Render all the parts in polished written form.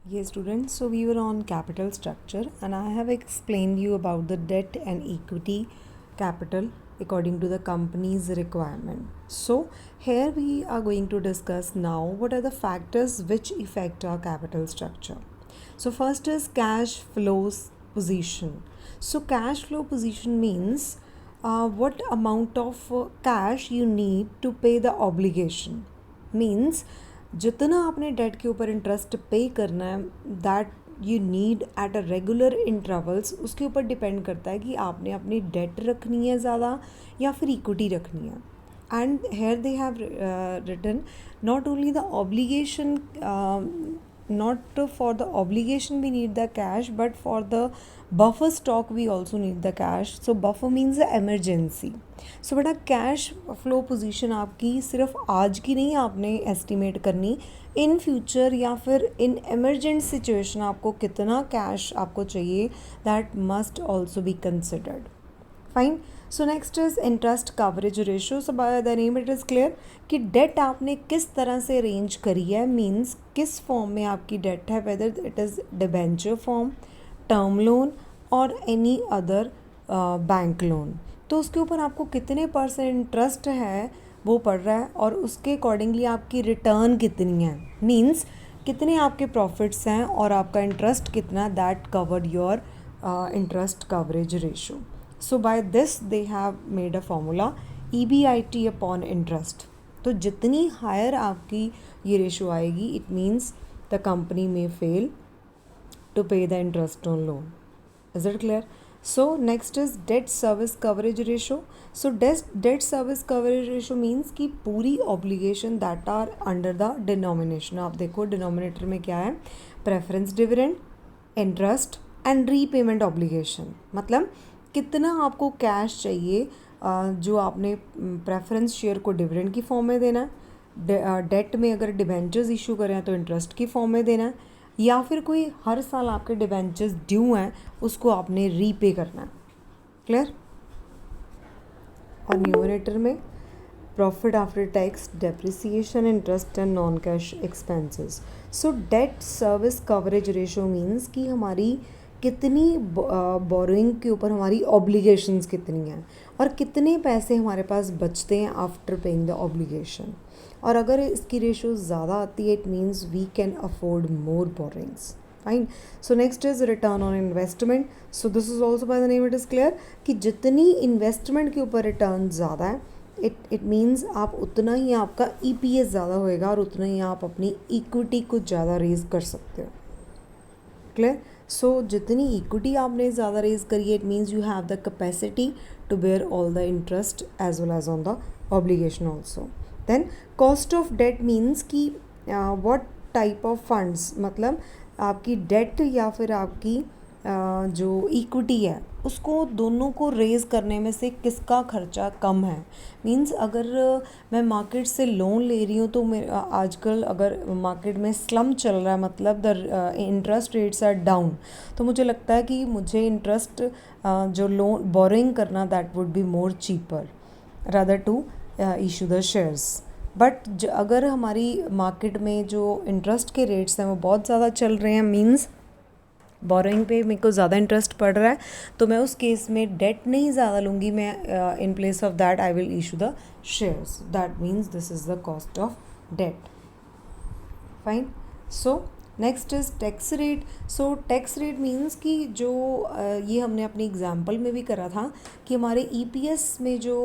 Yes, students, so we were on capital structure and I have explained you about the debt and equity capital according to the company's requirement. So here we are going to discuss now what are the factors which affect our capital structure. So first is cash flows position. So cash flow position means what amount of cash you need to pay the obligation. Means जितना आपने date के ऊपर interest पे करना है that you need at a regular intervals उसके ऊपर depend करता है कि आपने अपनी डेट रखनी है ज़्यादा या फिर इक्विटी रखनी है. And here they have written not only the obligation, not for the obligation we need the cash, but for the buffer stock we also need the cash. So buffer means the emergency. So बेटा cash flow position आपकी सिर्फ आज की नहीं आपने estimate करनी, in future या फिर इन इमरजेंट सिचुएशन आपको कितना कैश आपको चाहिए, that must also be considered. Fine. So next is interest coverage ratio. So bye the name it is clear कि डेट आपने किस तरह से अरेंज करी है, मीन्स किस फॉर्म में आपकी डेट है, whether it is debenture form, term loan और एनी अदर बैंक लोन. तो उसके ऊपर आपको कितने % इंटरेस्ट है वो पड़ रहा है और उसके अकॉर्डिंगली आपकी रिटर्न कितनी है, मीन्स कितने आपके प्रॉफिट्स हैं और आपका इंटरेस्ट कितना, that covered your interest coverage ratio. So by this they have made a formula EBIT upon interest. तो जितनी हायर आपकी ये रेशो आएगी इट मीन्स द कंपनी में fail to pay the interest on loan. Is it clear? So next is debt service coverage ratio. So debt service coverage ratio means कि पूरी obligation that are under the denomination. आप देखो denominator में क्या है, preference dividend, interest and repayment obligation. मतलब कितना आपको कैश चाहिए जो आपने प्रेफरेंस शेयर को डिविडेंड की फॉर्म में देना है, डेट में अगर डिबेंचर्स इशू करें तो इंटरेस्ट की फॉर्म में देना है, या फिर कोई हर साल आपके डिबेंचर्स ड्यू हैं उसको आपने रीपे करना है. क्लियर. और न्यूमरेटर में profit after tax, depreciation, interest and non cash expenses. So debt service coverage ratio means कि हमारी कितनी बोरोइंग के ऊपर हमारी ऑब्लिगेशंस कितनी हैं और कितने पैसे हमारे पास बचते हैं आफ्टर पेइंग द ऑब्लिगेशन. और अगर इसकी रेशो ज़्यादा आती है it means we can afford more borrowings. Fine. So next is return on investment. So this is also by the name it is clear कि जितनी इन्वेस्टमेंट के ऊपर रिटर्न ज़्यादा है इट मीन्स आप उतना ही आपका EPS ज़्यादा होएगा और उतना ही आप अपनी इक्विटी को ज़्यादा रेज कर सकते हो. क्लियर. सो जितनी इक्विटी आपने ज़्यादा रेज करी है it means you have the capacity to bear all the interest as well as on the obligation also. Then cost of debt means कि व्हाट टाइप ऑफ फंड्स, मतलब आपकी डेट या फिर आपकी जो इक्विटी है उसको दोनों को रेज़ करने में से किसका खर्चा कम है. मींस अगर मैं मार्केट से लोन ले रही हूँ तो आजकल अगर मार्केट में स्लम चल रहा है, मतलब the interest rates are down, तो मुझे लगता है कि मुझे इंटरेस्ट जो लोन बोरिंग करना that would be more cheaper rather to issue the shares. But अगर हमारी मार्केट में जो इंटरेस्ट के रेट्स हैं वो बहुत ज़्यादा चल रहे हैं, मींस बोरोइंग पे मेरे को ज़्यादा इंटरेस्ट पड़ रहा है, तो मैं उस केस में डेट नहीं ज़्यादा लूँगी, मैं in place of that I will issue the shares. That means this is the cost of debt. Fine. So next is tax rate. So tax rate means कि जो ये हमने अपनी एग्जाम्पल में भी करा था कि हमारे EPS में जो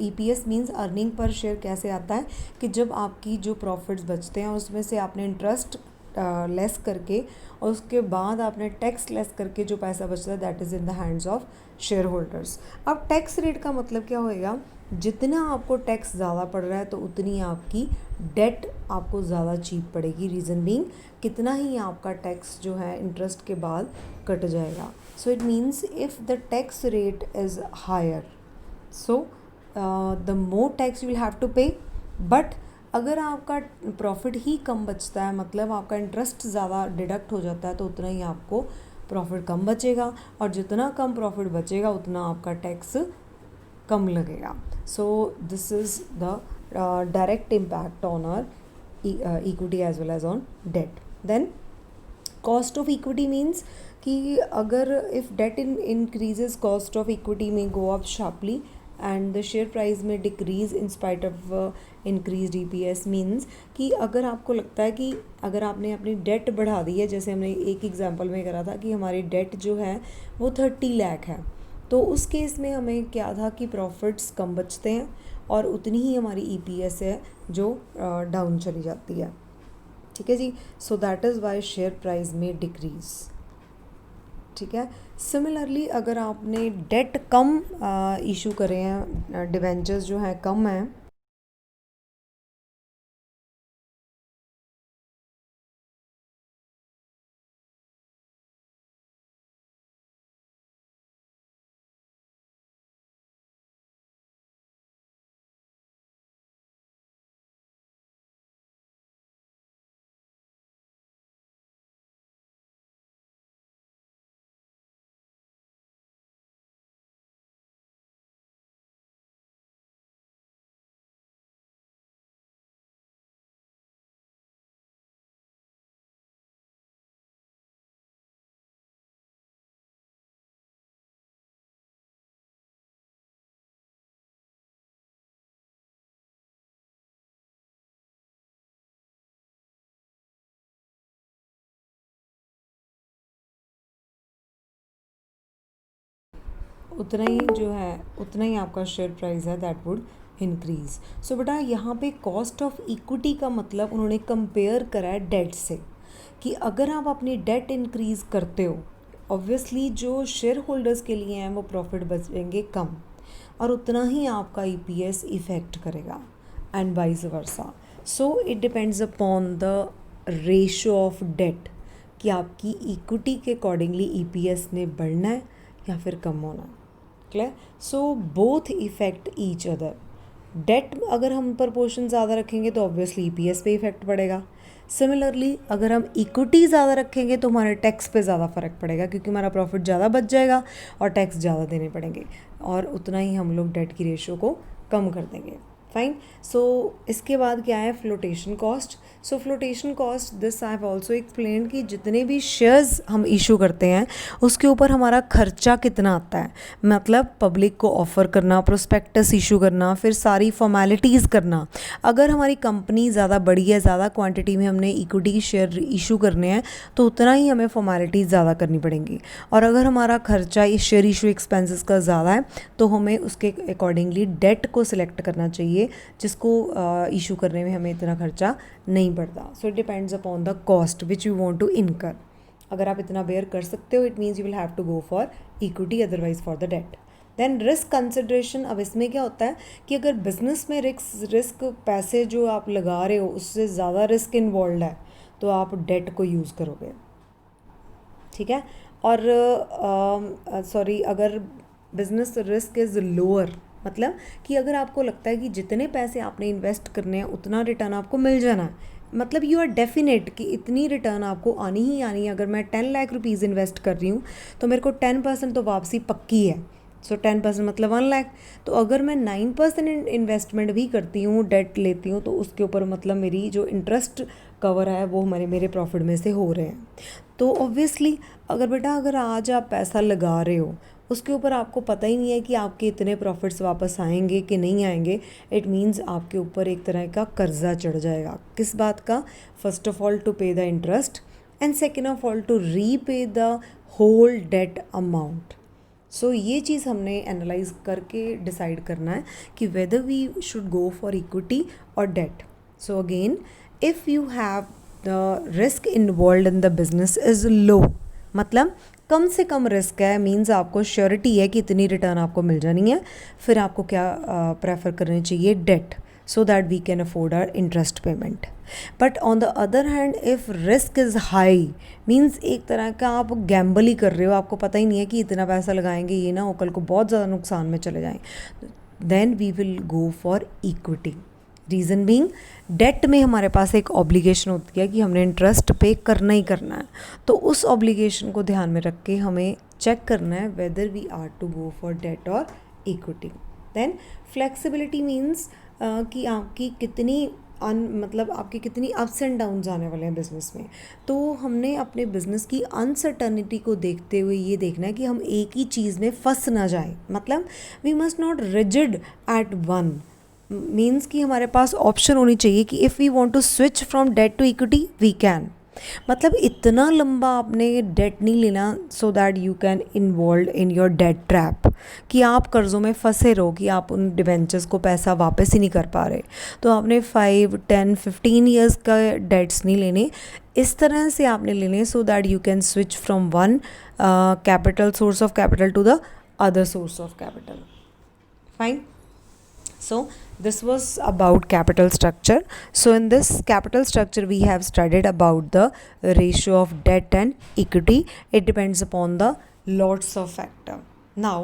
EPS means earning per share कैसे आता है कि जब आपकी जो प्रॉफिट्स बचते हैं उसमें से आपने इंटरेस्ट लेस करके और उसके बाद आपने टैक्स लेस करके जो पैसा बचता है that is in the hands of share holders. अब टैक्स रेट का मतलब क्या होएगा, जितना आपको टैक्स ज़्यादा पड़ रहा है तो उतनी आपकी डेट आपको ज़्यादा चीप पड़ेगी. रीज़न बीइंग कितना ही आपका टैक्स जो है इंटरेस्ट के बाद कट जाएगा. So it means if the tax rate is higher so the more tax you will have to pay. But अगर आपका प्रॉफिट ही कम बचता है, मतलब आपका इंटरेस्ट ज़्यादा डिडक्ट हो जाता है, तो उतना ही आपको प्रॉफिट कम बचेगा और जितना कम प्रॉफिट बचेगा उतना आपका टैक्स कम लगेगा. So this is the direct impact on our equity as well as on debt. Then cost of equity means कि अगर if debt increases cost of equity में go up sharply and the share price में decrease in spite of increase EPS means कि अगर आपको लगता है कि अगर आपने अपनी डेट बढ़ा दी है, जैसे हमने एक एग्जांपल में करा था कि हमारी डेट जो है वो 30 लाख है, तो उस केस में हमें क्या था कि प्रॉफिट्स कम बचते हैं और उतनी ही हमारी EPS है जो डाउन चली जाती है। ठीक है जी, so that is why share price में डिक्रीज। ठीक है, सिमिलरली अगर आपने डेट कम इशू करे हैं, डिवेंचर्स जो हैं कम हैं, उतना ही जो है उतना ही आपका शेयर प्राइस है दैट वुड इंक्रीज। सो बेटा यहाँ पे कॉस्ट ऑफ इक्विटी का मतलब उन्होंने कंपेयर करा है डेट से, कि अगर आप अपनी डेट इंक्रीज करते हो ऑब्वियसली जो शेयर होल्डर्स के लिए हैं वो प्रॉफिट बचेंगे कम और उतना ही आपका EPS इफ़ेक्ट करेगा and vice versa. So it depends upon the ratio of debt कि आपकी इक्विटी के अकॉर्डिंगली EPS ने बढ़ना है या फिर कम होना है। Clear? So both effect each other. Debt अगर हम प्रपोर्शन ज़्यादा रखेंगे तो ऑब्वियसली EPS पे इफ़ेक्ट पड़ेगा। सिमिलरली अगर हम इक्विटी ज़्यादा रखेंगे तो हमारे टैक्स पे ज़्यादा फ़र्क पड़ेगा क्योंकि हमारा प्रॉफिट ज़्यादा बच जाएगा और टैक्स ज़्यादा देने पड़ेंगे और उतना ही हम लोग डेट की रेशो को कम कर देंगे। फाइन। सो इसके बाद क्या है, flotation cost. So flotation cost this I have also explain कि जितने भी शेयर्स हम इशू करते हैं उसके ऊपर हमारा खर्चा कितना आता है, मतलब पब्लिक को ऑफ़र करना, प्रोस्पेक्टस इशू करना, फिर सारी फॉर्मेलिटीज़ करना। अगर हमारी कंपनी ज़्यादा बड़ी है, ज़्यादा क्वांटिटी में हमने इक्विटी शेयर इशू करने हैं तो उतना ही हमें फॉर्मेलिटीज़ ज़्यादा करनी पड़ेंगी। और अगर हमारा खर्चा इस शेयर इशू एक्सपेंसेस का ज़्यादा है तो हमें उसके अकॉर्डिंगली डेट को सिलेक्ट करना चाहिए जिसको इशू करने में हमें इतना खर्चा नहीं पड़ता। So it depends upon the cost which you want to incur. अगर आप इतना बेयर कर सकते हो it means you will have to go for equity, otherwise for the debt. Then risk consideration. अब इसमें क्या होता है कि अगर बिजनेस में रिस्क पैसे जो आप लगा रहे हो उससे ज़्यादा रिस्क इन्वॉल्व है तो आप डेट को यूज़ करोगे। ठीक है, और सॉरी अगर बिजनेस रिस्क इज़ लोअर, मतलब कि अगर आपको लगता है कि जितने पैसे आपने इन्वेस्ट करने हैं उतना रिटर्न आपको मिल जाना है, मतलब यू आर डेफिनेट कि इतनी रिटर्न आपको आनी ही आनी है। अगर मैं 10 लाख रुपीज़ इन्वेस्ट कर रही हूँ तो मेरे को 10% तो वापसी पक्की है। सो 10% मतलब 1 लाख। तो अगर मैं 9% इन्वेस्टमेंट भी करती हूँ, डेट लेती हूँ, तो उसके ऊपर मतलब मेरी जो इंटरेस्ट कवर है वो मेरे प्रॉफिट में से हो रहे हैं। तो ऑब्वियसली अगर आज आप पैसा लगा रहे हो उसके ऊपर आपको पता ही नहीं है कि आपके इतने प्रॉफिट्स वापस आएंगे कि नहीं आएंगे, इट मीन्स आपके ऊपर एक तरह का कर्जा चढ़ जाएगा। किस बात का? First of all to pay the interest and second of all to repay the whole debt amount. So ये चीज़ हमने एनालाइज करके डिसाइड करना है कि whether we should go for equity और debt. So again if you have the risk involve in the business is low, मतलब कम से कम रिस्क है, मींस आपको श्योरिटी है कि इतनी रिटर्न आपको मिल जानी है, फिर आपको क्या प्रेफर करनी चाहिए? Debt, so that we can afford our interest payment. But on the other hand if risk is high means एक तरह का आप गैम्बल ही कर रहे हो, आपको पता ही नहीं है कि इतना पैसा लगाएंगे ये ना हो कल को बहुत ज़्यादा नुकसान में चले जाएं, then we will go for equity. Reason being debt में हमारे पास एक ऑब्लिगेशन होती है कि हमने इंटरेस्ट पे करना ही करना है, तो उस ऑब्लिगेशन को ध्यान में रख के हमें चेक करना है whether we are to go for debt और इक्विटी। देन फ्लेक्सिबिलिटी मीन्स कि आपकी कितनी मतलब आपके कितनी अप्स एंड डाउन्स आने वाले हैं बिज़नेस में। तो हमने अपने बिज़नेस की अनसर्टनिटी को देखते हुए ये देखना है कि हम एक ही चीज़ में फंस ना जाएं। मतलब we must not rigid at one, means कि हमारे पास ऑप्शन होनी चाहिए कि if we want to switch from debt to equity we can. मतलब इतना लंबा आपने डेट नहीं लेना so that you can involve in your debt trap, कि आप कर्ज़ों में फंसे रहो कि आप उन डिवेंचर्स को पैसा वापस ही नहीं कर पा रहे। तो आपने 5, 10, 15 ईयर्स का डेट्स नहीं लेने, इस तरह से आपने लेने so that you can switch from one capital source of capital to the other source of capital. Fine. So this was about capital structure. So in this capital structure we have studied about the ratio of debt and equity. It depends upon the lots of factor. Now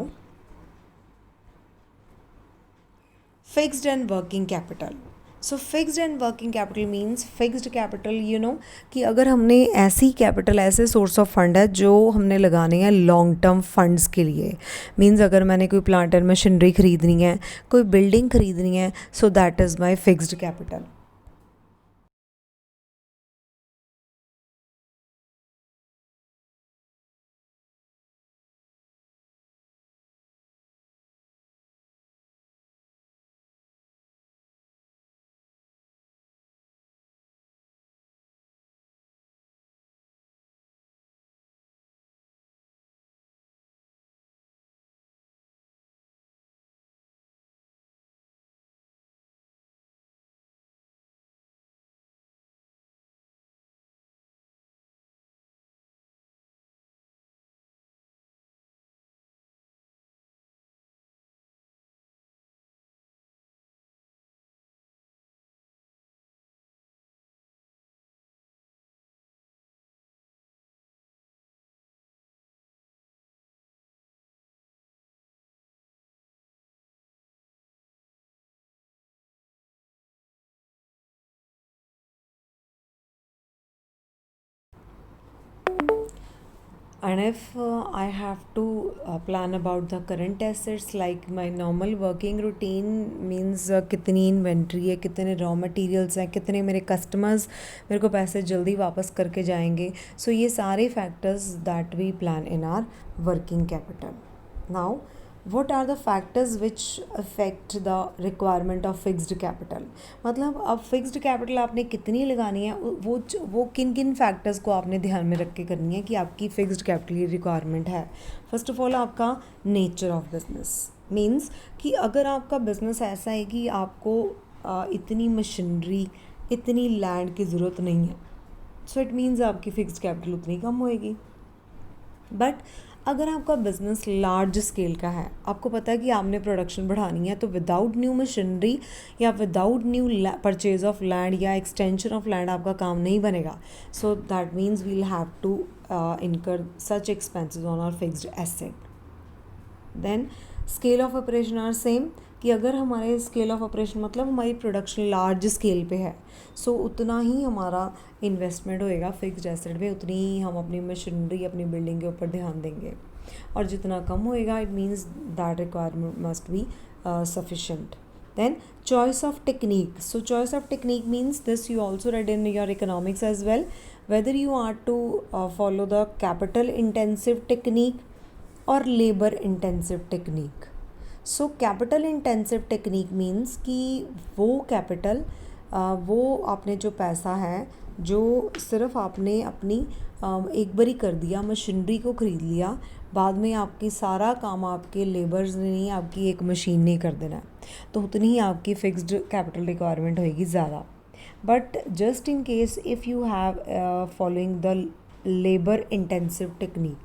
fixed and working capital. So fixed and working capital means fixed capital, you know कि अगर हमने ऐसी capital, ऐसे source of fund है जो हमने लगाने हैं लॉन्ग टर्म फंड्स के लिए। मीन्स अगर मैंने कोई प्लांट एंड मशीनरी खरीदनी है, कोई बिल्डिंग खरीदनी है, सो that is my fixed capital. And if I have to plan about the current assets, like my normal working routine means कितनी इन्वेंट्री है, कितने रॉ मटेरियल्स हैं, कितने मेरे कस्टमर्स मेरे को पैसे जल्दी वापस करके जाएंगे। सो ये सारे factors that we plan in are working capital. Now what are the factors which affect the requirement of fixed capital? मतलब अब फिक्स्ड कैपिटल आपने कितनी लगानी है, वो किन किन फैक्टर्स को आपने ध्यान में रख के करनी है कि आपकी फिक्स्ड कैपिटल की रिक्वायरमेंट है। फर्स्ट ऑफ ऑल आपका नेचर ऑफ बिजनेस, मीन्स कि अगर आपका बिजनेस ऐसा है कि आपको इतनी मशीनरी, इतनी लैंड की ज़रूरत नहीं है, सो इट मीन्स आपकी फिक्स्ड कैपिटल उतनी कम होएगी। बट अगर आपका बिजनेस लार्ज स्केल का है, आपको पता है कि आपने प्रोडक्शन बढ़ानी है, तो विदाउट न्यू मशीनरी या without new purchase of land या एक्सटेंशन ऑफ लैंड आपका काम नहीं बनेगा। So that means we'll have to incur such expenses on our fixed asset. Then scale of operation are same, कि अगर हमारे स्केल ऑफ ऑपरेशन मतलब हमारी प्रोडक्शन लार्ज स्केल पे है, सो उतना ही हमारा इन्वेस्टमेंट होएगा फिक्स्ड एसेट पे, उतनी ही हम अपनी मशीनरी, अपनी बिल्डिंग के ऊपर ध्यान देंगे। और जितना कम होएगा it means that requirement must be sufficient. Then choice of technique. So choice of technique means this you also read in your economics as well, whether you are to follow the capital intensive technique or labor intensive technique. So capital intensive technique means कि वो capital, वो आपने जो पैसा है जो सिर्फ आपने अपनी एक बारी कर दिया, मशीनरी को ख़रीद लिया, बाद में आपकी सारा काम आपके लेबर्स ने नहीं, आपकी एक मशीन ने कर देना है, तो उतनी ही आपकी फिक्स्ड कैपिटल रिक्वायरमेंट होएगी ज़्यादा। But just in case if you have following the labour intensive technique,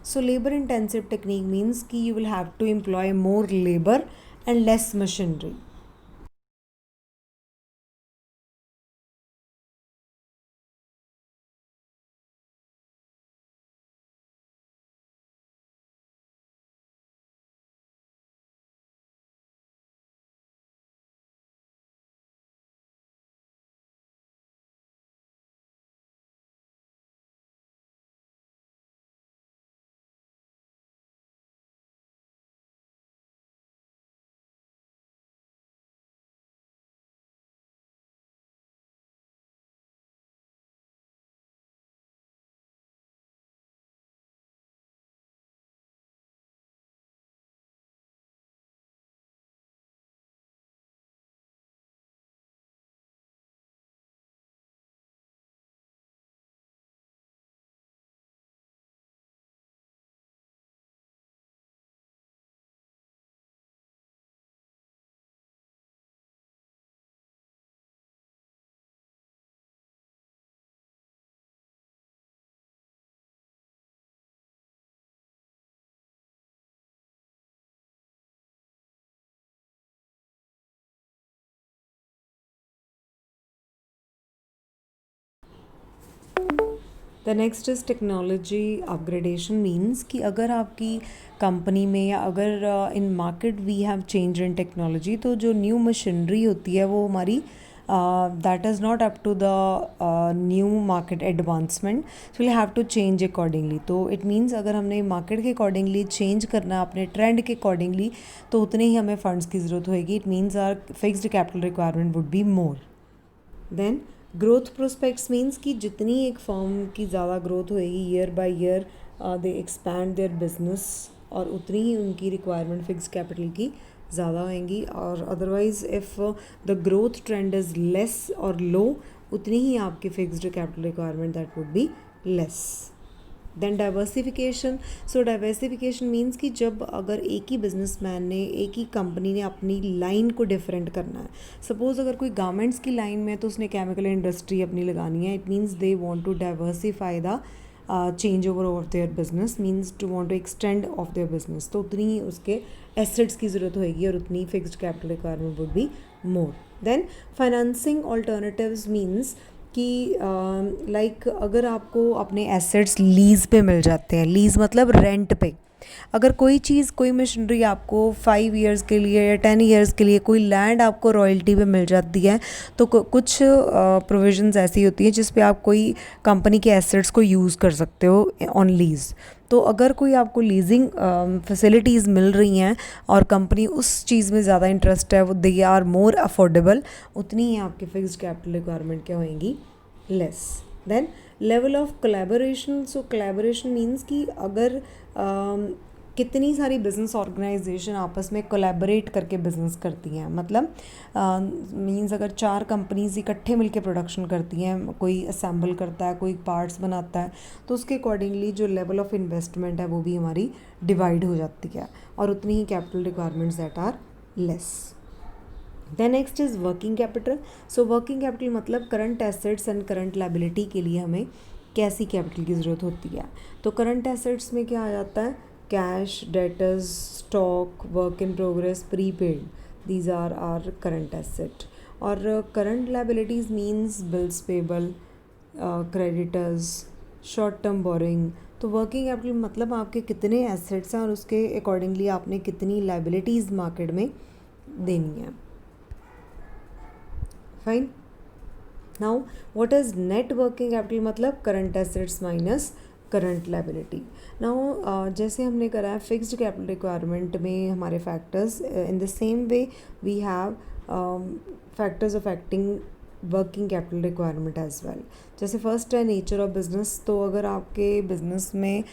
so labor intensive technique means कि you will have to employ more labor and less machinery. The next is technology upgradation means कि अगर आपकी कंपनी में या अगर in market we have change in technology, तो जो न्यू मशीनरी होती है वो हमारी that is not up to the new market advancement, so will have to change accordingly. तो इट मीन्स अगर हमने मार्केट के अकॉर्डिंगली चेंज करना है अपने ट्रेंड के अकॉर्डिंगली, तो उतने ही हमें फंड्स की ज़रूरत होगी। It means are fixed capital requirement would be more. Then growth prospects means कि जितनी एक फर्म की ज़्यादा ग्रोथ होएगी year by year they expand their business, और उतनी ही उनकी रिक्वायरमेंट फिक्स कैपिटल की ज़्यादा होएंगी। और otherwise if the growth trend is less और लो, उतनी ही आपकी fixed capital requirement that would be less. Then diversification. So diversification means कि जब अगर एक ही बिजनेसमैन ने, एक ही कंपनी ने अपनी लाइन को डिफरेंट करना है, सपोज़ अगर कोई गारमेंट्स की लाइन में है तो उसने केमिकल इंडस्ट्री अपनी लगानी है, it means they want to diversify the change over of their business, means to want to extend of their business, तो उतनी ही उसके एसेट्स की ज़रूरत होएगी और उतनी fixed capital requirement would be more. Then financing alternatives means कि like अगर आपको अपने एसेट्स लीज़ पे मिल जाते हैं, लीज़ मतलब रेंट पे, अगर कोई चीज़, कोई मशीनरी आपको 5 ईयर्स के लिए या 10 ईयर्स के लिए, कोई लैंड आपको रॉयल्टी पे मिल जाती है, तो कुछ प्रोविजंस ऐसी होती हैं जिस पे आप कोई कंपनी के एसेट्स को यूज़ कर सकते हो ऑन लीज़। तो अगर कोई आपको लीजिंग फैसिलिटीज़ मिल रही हैं और कंपनी उस चीज़ में ज़्यादा इंटरेस्ट है, वो दे आर मोर अफोर्डेबल, उतनी ही आपकी फिक्स्ड कैपिटल रिक्वायरमेंट क्या होएंगी, less. Then level of collaboration. So collaboration means कि अगर कितनी सारी बिजनेस ऑर्गेनाइजेशन आपस में कोलैबोरेट करके बिजनेस करती हैं, मतलब मीन्स अगर 4 कंपनीज इकट्ठे मिलके प्रोडक्शन करती हैं, कोई असेंबल करता है, कोई पार्ट्स बनाता है, तो उसके अकॉर्डिंगली जो लेवल ऑफ इन्वेस्टमेंट है वो भी हमारी डिवाइड हो जाती है और उतनी ही capital requirements that are less. Then next is working capital. So working capital मतलब current assets and current liability के लिए हमें कैसी कैपिटल की ज़रूरत होती है। तो करंट एसेट्स में क्या आ जाता है, cash, debtors, stock, work in progress, prepaid, these are are current asset. और current liabilities means bills payable, creditors, short term borrowing. तो वर्किंग कैपिटल मतलब आपके कितने एसेट्स हैं और उसके अकॉर्डिंगली आपने कितनी लायबिलिटीज़ मार्केट में देनी है। Fine. Now what is net working capital, मतलब current assets minus current liability. Now जैसे हमने करा है फिक्स्ड कैपिटल रिक्वायरमेंट में हमारे factors, in the same way we have factors affecting working capital requirement as well. जैसे फर्स्ट है nature of business. तो अगर आपके बिजनेस में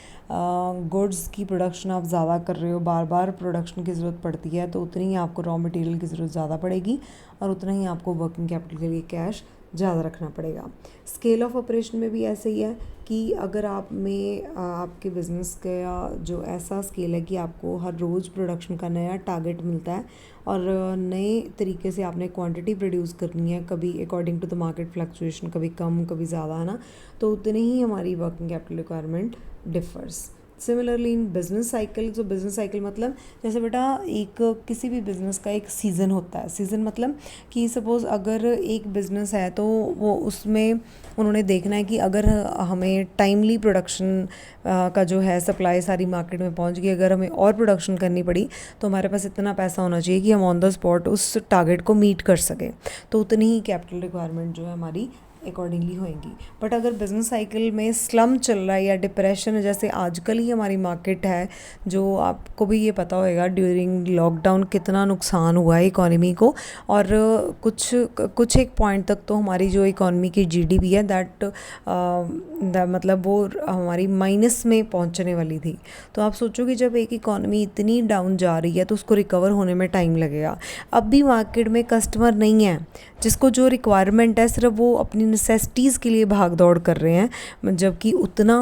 गुड्स की प्रोडक्शन आप ज़्यादा कर रहे हो, बार बार प्रोडक्शन की ज़रूरत पड़ती है, तो उतनी ही आपको रॉ मटेरियल की ज़रूरत ज़्यादा पड़ेगी और उतना ही आपको वर्किंग कैपिटल के लिए कैश ज़्यादा रखना पड़ेगा। स्केल ऑफ ऑपरेशन में भी ऐसे ही है कि अगर आप में आपके बिज़नेस का जो ऐसा स्केल है कि आपको हर रोज़ प्रोडक्शन का नया टारगेट मिलता है और नए तरीके से आपने क्वांटिटी प्रोड्यूस करनी है, कभी according to the market fluctuation, कभी कम कभी ज़्यादा, है ना, तो उतने ही हमारी working capital requirement differs. Similarly in business cycle. जो बिजनेस साइकिल मतलब जैसे बेटा एक किसी भी बिज़नेस का एक सीज़न होता है। सीज़न मतलब कि सपोज़ अगर एक बिज़नेस है तो वो उसमें उन्होंने देखना है कि अगर हमें टाइमली प्रोडक्शन का जो है सप्लाई सारी मार्केट में पहुंच गई, अगर हमें और प्रोडक्शन करनी पड़ी तो हमारे पास इतना पैसा होना चाहिए कि हम ऑन द स्पॉट उस टारगेट को मीट कर सकें, तो उतनी ही कैपिटल रिक्वायरमेंट जो है हमारी अकॉर्डिंगली होएंगी। बट अगर बिज़नेस साइकिल में स्लम चल रहा है या डिप्रेशन है, जैसे आजकल ही हमारी मार्केट है, जो आपको भी ये पता होएगा ड्यूरिंग लॉकडाउन कितना नुकसान हुआ है इकॉनमी को, और कुछ एक पॉइंट तक तो हमारी जो इकॉनमी की जीडीपी है दैट मतलब वो हमारी माइनस में पहुंचने वाली थी। तो आप सोचो कि जब एक इकॉनमी इतनी डाउन जा रही है तो उसको रिकवर होने में टाइम लगेगा। अब भी मार्केट में कस्टमर नहीं है, जिसको जो रिक्वायरमेंट है सिर्फ वो अपनी नेसेसिटीज़ के लिए भाग दौड़ कर रहे हैं, जबकि उतना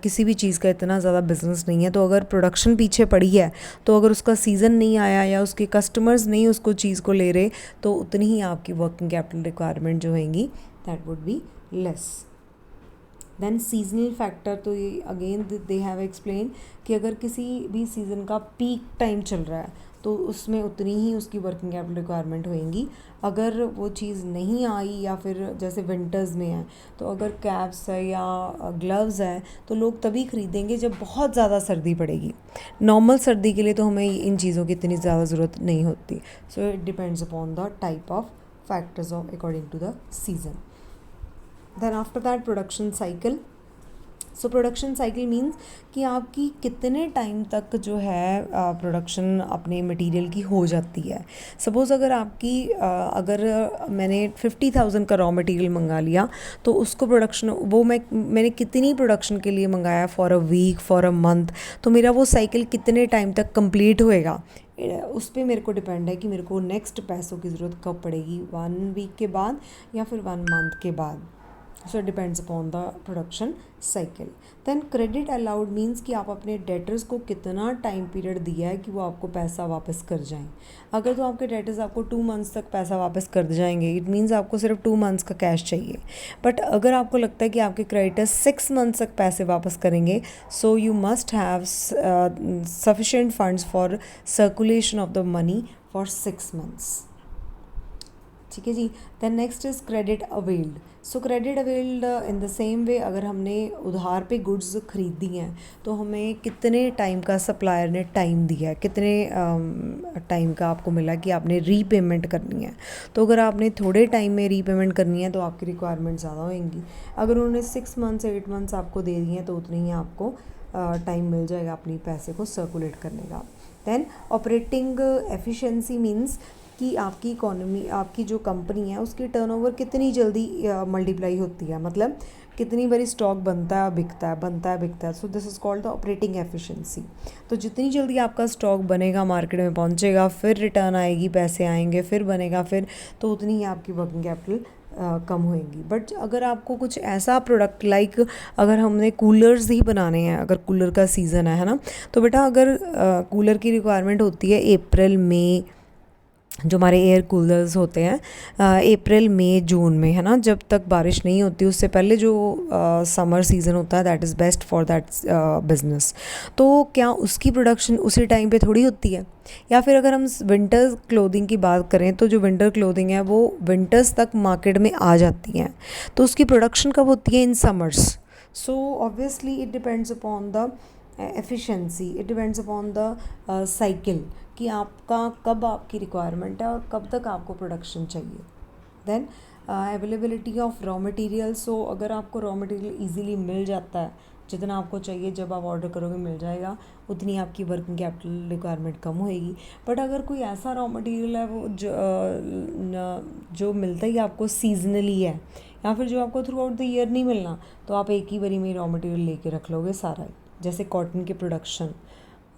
किसी भी चीज़ का इतना ज़्यादा बिजनेस नहीं है। तो अगर प्रोडक्शन पीछे पड़ी है, तो अगर उसका सीज़न नहीं आया या उसके कस्टमर्स नहीं उसको चीज़ को ले रहे, तो उतनी ही आपकी वर्किंग कैपिटल रिक्वायरमेंट जो होंगी that would be less. Then seasonal factor. तो ये अगेन दे हैव एक्सप्लेन कि अगर किसी भी सीज़न का पीक टाइम चल रहा है तो उसमें उतनी ही उसकी वर्किंग कैपिटल रिक्वायरमेंट होएंगी। अगर वो चीज़ नहीं आई या फिर जैसे विंटर्स में है तो अगर कैप्स है या ग्लव्स है तो लोग तभी ख़रीदेंगे जब बहुत ज़्यादा सर्दी पड़ेगी। नॉर्मल सर्दी के लिए तो हमें इन चीज़ों की इतनी ज़्यादा ज़रूरत नहीं होती। So it depends upon the type of factors of according to the season. Then after that production cycle. So production cycle means कि आपकी कितने टाइम तक जो है प्रोडक्शन अपने मटेरियल की हो जाती है। सपोज़ अगर आपकी अगर मैंने 50,000 का रॉ मटेरियल मंगा लिया तो उसको प्रोडक्शन वो मैंने कितनी प्रोडक्शन के लिए मंगाया, for a week, for a month, तो मेरा वो साइकिल कितने टाइम तक कंप्लीट होएगा उस पर मेरे को डिपेंड है कि मेरे को नेक्स्ट पैसों की ज़रूरत कब पड़ेगी, 1 वीक के बाद या फिर 1 मंथ के बाद। So it depends upon the production cycle. Then credit allowed means कि आप अपने डेटर्स को कितना टाइम पीरियड दिया है कि वो आपको पैसा वापस कर जाएं। अगर तो आपके डेटर्स आपको 2 मंथ्स तक पैसा वापस कर जाएंगे, इट मीन्स आपको सिर्फ 2 मंथ्स का कैश चाहिए। बट अगर आपको लगता है कि आपके क्रेडिटर्स 6 मंथ्स तक पैसे वापस करेंगे, so you must have sufficient funds for circulation of the money for 6 months. ठीक है जी। Then next is credit availed. So credit availed in the same way, अगर हमने उधार पे गुड्स ख़रीदी हैं तो हमें कितने टाइम का सप्लायर ने टाइम दिया है, कितने टाइम का आपको मिला कि आपने रीपेमेंट करनी है। तो अगर आपने थोड़े टाइम में रीपेमेंट करनी है तो आपकी रिक्वायरमेंट ज़्यादा होएंगी। अगर उन्होंने 6 मंथ्स 8 मंथ्स आपको दे दिए हैं तो उतनी ही आपको टाइम मिल जाएगा अपनी पैसे को सर्कुलेट करने का। देन ऑपरेटिंग एफिशिएंसी मीन्स कि आपकी इकोनॉमी, आपकी जो कंपनी है उसकी टर्नओवर कितनी जल्दी मल्टीप्लाई होती है, मतलब कितनी बारी स्टॉक बनता है बिकता है, बनता है बिकता है। सो this is called the operating efficiency. तो जितनी जल्दी आपका स्टॉक बनेगा, मार्केट में पहुंचेगा, फिर रिटर्न आएगी, पैसे आएंगे, फिर बनेगा, फिर तो उतनी ही आपकी वर्किंग कैपिटल कम होएंगी। बट अगर आपको कुछ ऐसा प्रोडक्ट लाइक अगर हमने कूलर्स ही बनाने हैं, अगर कूलर का सीज़न है ना, तो बेटा अगर कूलर की रिक्वायरमेंट होती है अप्रैल मई, जो हमारे एयर कूलर्स होते हैं अप्रैल मई जून में, है ना, जब तक बारिश नहीं होती उससे पहले जो समर सीज़न होता है that is best for that business. तो क्या उसकी प्रोडक्शन उसी टाइम पे थोड़ी होती है? या फिर अगर हम विंटर क्लोथिंग की बात करें तो जो विंटर क्लोथिंग है वो विंटर्स तक मार्केट में आ जाती हैं, तो उसकी प्रोडक्शन कब होती है? In summers. So obviously it depends upon the efficiency, it depends upon the cycle कि आपका कब आपकी रिक्वायरमेंट है और कब तक आपको प्रोडक्शन चाहिए। Then availability of raw material. So अगर आपको रॉ मटेरियल इजीली मिल जाता है, जितना आपको चाहिए जब आप ऑर्डर करोगे मिल जाएगा, उतनी आपकी वर्किंग कैपिटल रिक्वायरमेंट कम होएगी। बट अगर कोई ऐसा रॉ मटेरियल है वो जो मिलता ही आपको सीजनली है या फिर जो आपको थ्रू आउट द ईयर नहीं मिलना, तो आप एक ही बारी में रॉ मटेरियल लेके रख लोगे सारा। जैसे कॉटन की प्रोडक्शन,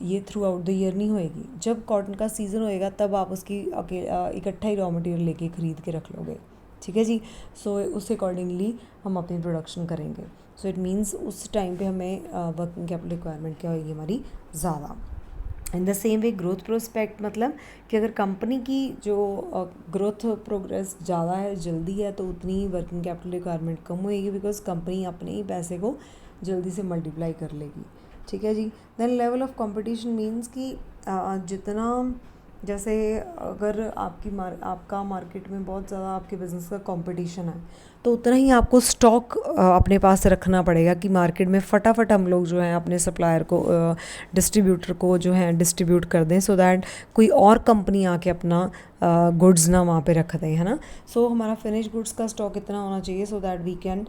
ये थ्रू आउट द ईयर नहीं होएगी, जब कॉटन का सीज़न होएगा तब आप उसकी इकट्ठा ही रॉ मटेरियल लेके ख़रीद के रख लोगे। ठीक है जी। सो उस अकॉर्डिंगली हम अपनी प्रोडक्शन करेंगे। सो इट मीन्स उस टाइम पे हमें वर्किंग कैपिटल रिक्वायरमेंट क्या होगी हमारी ज़्यादा। इन the same way growth prospect, मतलब कि अगर कंपनी की जो ग्रोथ प्रोग्रेस ज़्यादा है, जल्दी है, तो उतनी ही वर्किंग कैपिटल रिक्वायरमेंट कम होएगी, बिकॉज कंपनी अपने ही पैसे को जल्दी से मल्टीप्लाई कर लेगी। ठीक है जी। Then level of competition means कि जितना, जैसे अगर आपका मार्केट में बहुत ज़्यादा आपके बिज़नेस का कंपटीशन है तो उतना ही आपको स्टॉक अपने पास रखना पड़ेगा कि मार्केट में फटाफट हम लोग जो हैं अपने सप्लायर को, डिस्ट्रीब्यूटर को जो है डिस्ट्रीब्यूट कर दें, सो दैट कोई और कंपनी आके अपना गुड्स ना वहाँ पे रख दें, है ना। सो हमारा फिनिश गुड्स का स्टॉक इतना होना चाहिए so that we can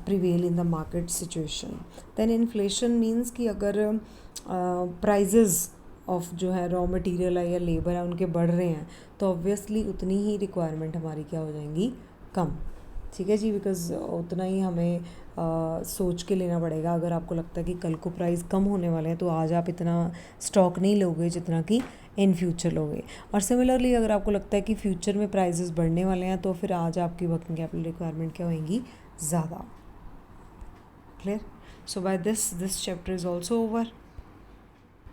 prevail in the market situation. Then inflation means कि अगर प्राइजेज़ ऑफ जो है रॉ मटेरियल है या लेबर है उनके बढ़ रहे हैं तो ऑब्वियसली उतनी ही रिक्वायरमेंट हमारी क्या हो जाएंगी? कम। ठीक है जी। बिकॉज़ उतना ही हमें सोच के लेना पड़ेगा। अगर आपको लगता है कि कल को प्राइस कम होने वाले हैं तो आज आप इतना स्टॉक नहीं लोगे जितना कि इन फ्यूचर लोगे। और सिमिलरली अगर आपको लगता है कि फ्यूचर में प्राइसेस बढ़ने वाले हैं तो फिर आज आपकी वर्किंग कैपिटल रिक्वायरमेंट क्या होएंगी? ज़्यादा। Clear? So by this chapter is also over.